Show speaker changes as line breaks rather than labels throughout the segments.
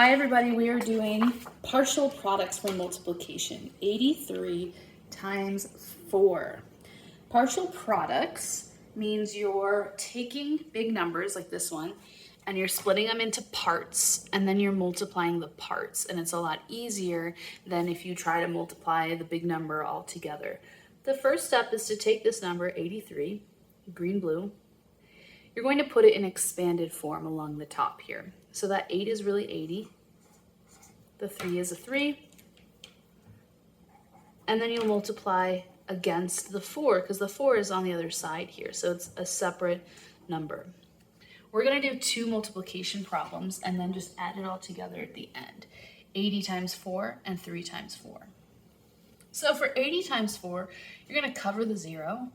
Hi everybody, we are doing partial products for multiplication, 83 times 4. Partial products means you're taking big numbers like this one and you're splitting them into parts and then you're multiplying the parts, and it's a lot easier than if you try to multiply the big number all together. The first step is to take this number 83, green, blue. You're going to put it in expanded form along the top here. So that 8 is really 80. The 3 is a 3. And then you'll multiply against the 4 because the 4 is on the other side here. So it's a separate number. We're going to do 2 multiplication problems and then just add it all together at the end. 80 times 4 and 3 times 4. So for 80 times 4, you're going to cover the 0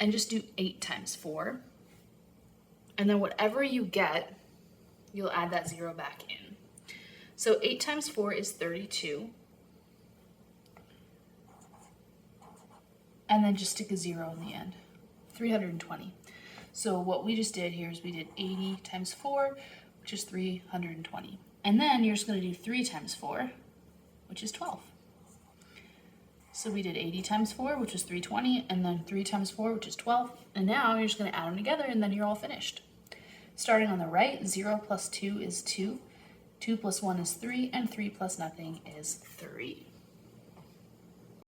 and just do 8 times 4. And then whatever you get, you'll add that 0 back in. So 8 times 4 is 32. And then just stick a 0 in the end, 320. So what we just did here is we did 80 times 4, which is 320. And then you're just going to do 3 times 4, which is 12. So we did 80 times 4, which is 320, and then 3 times 4, which is 12. And now you're just going to add them together, and then you're all finished. Starting on the right, 0 plus 2 is 2, 2 plus 1 is 3, and 3 plus nothing is 3.